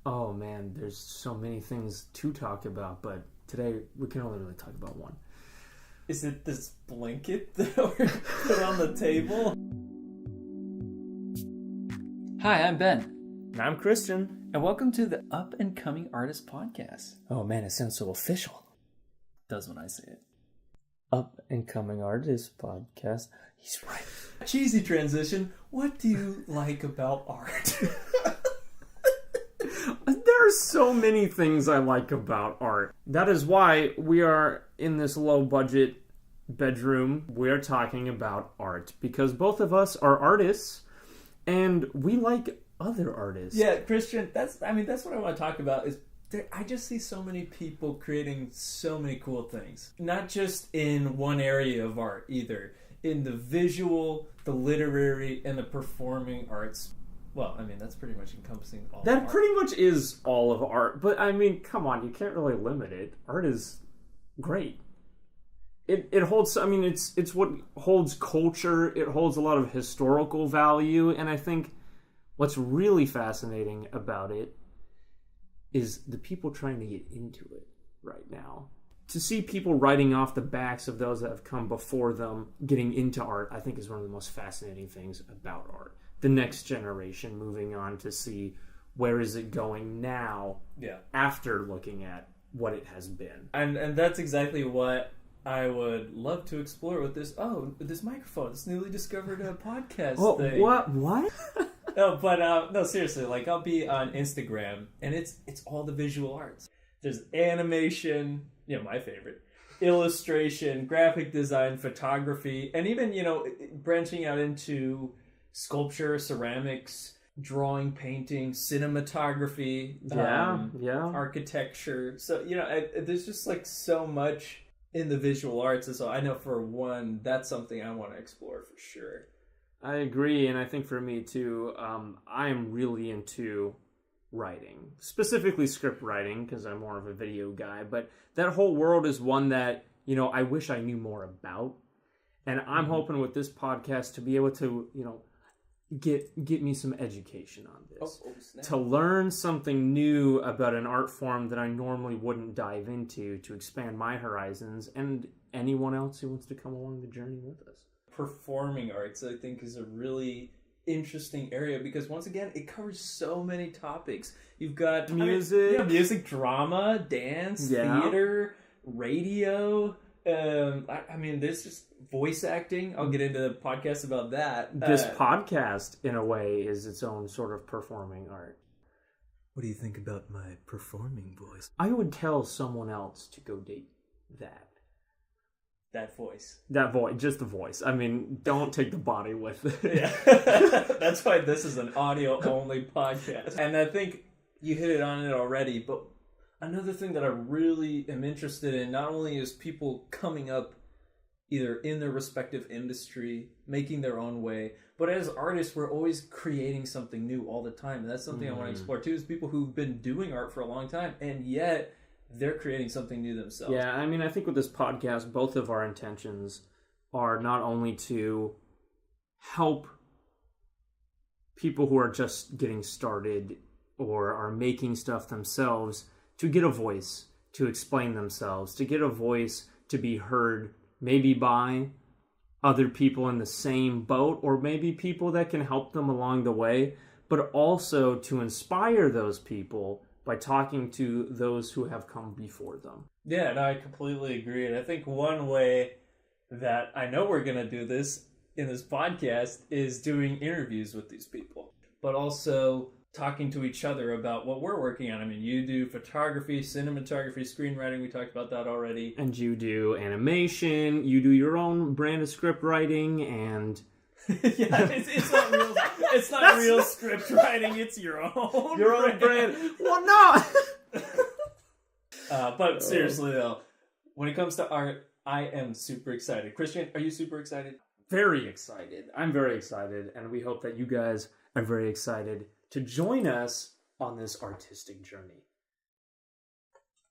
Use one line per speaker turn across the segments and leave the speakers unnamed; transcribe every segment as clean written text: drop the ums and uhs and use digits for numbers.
Oh man, there's so many things to talk about, but today we can only really talk about one.
Is it this blanket that we put on the table? Hi, I'm Ben.
And I'm Christian.
And welcome to the Up and Coming Artist Podcast.
Oh man, it sounds so official.
Does when I say it.
Up and Coming Artist Podcast. He's right.
Cheesy transition. What do you like about art?
There are so many things I like about art. That is why we are in this low budget bedroom. We are talking about art because both of us are artists and we like other artists.
Yeah, Christian, that's what I want to talk about is I just see so many people creating so many cool things. Not just in one area of art either. In the visual, the literary, and the performing arts. Well, I mean, that's pretty much encompassing all
That
of art.
pretty much is all of art. But I mean, come on, you can't really limit it. Art is great. It holds, I mean, it's what holds culture. It holds a lot of historical value. And I think what's really fascinating about it is the people trying to get into it right now. To see people writing off the backs of those that have come before them getting into art, I think is one of the most fascinating things about art. The next generation moving on to see where is it going now after looking at what it has been.
And that's exactly what I would love to explore with this microphone, this newly discovered podcast thing.
What?
No, seriously, like I'll be on Instagram and it's all the visual arts. There's animation, my favorite, illustration, graphic design, photography, and even, branching out into sculpture, ceramics, drawing, painting, cinematography, architecture. So, there's just like so much in the visual arts. And so I know for one, that's something I want to explore for sure.
I agree. And I think for me too, I am really into writing, specifically script writing, because I'm more of a video guy. But that whole world is one that, I wish I knew more about. And I'm hoping with this podcast to be able to, get me some education on this, to learn something new about an art form that I normally wouldn't dive into, to expand my horizons, and anyone else who wants to come along the journey with us.
Performing arts, I think, is a really interesting area because once again, it covers so many topics. You've got music, drama, dance, theater, radio. There's just voice acting. I'll get into the podcast about that.
This podcast, in a way, is its own sort of performing art.
What do you think about my performing voice?
I would tell someone else to go date that.
That voice.
Just the voice. I mean, don't take the body with it.
Yeah. That's why this is an audio-only podcast. And I think you hit it on it already, but another thing that I really am interested in, not only is people coming up either in their respective industry, making their own way, but as artists, we're always creating something new all the time. And that's something I want to explore too, is people who've been doing art for a long time, and yet they're creating something new themselves.
Yeah, I mean, I think with this podcast, both of our intentions are not only to help people who are just getting started or are making stuff themselves to get a voice, to explain themselves, to get a voice to be heard, maybe by other people in the same boat, or maybe people that can help them along the way, but also to inspire those people by talking to those who have come before them.
Yeah, no, I completely agree. And I think one way that I know we're going to do this in this podcast is doing interviews with these people, but also talking to each other about what we're working on. I mean, you do photography, cinematography, screenwriting. We talked about that already.
And you do animation. You do your own brand of script writing, and
it's not real. It's not real script writing. It's your own.
Your own brand. Well, no.
But seriously though, when it comes to art, I am super excited. Christian, are you super excited?
Very excited. I'm very excited, and we hope that you guys are very excited to join us on this artistic journey.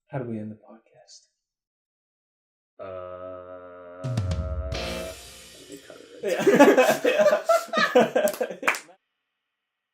How do we end the podcast?
Let me cut it right.
Yeah.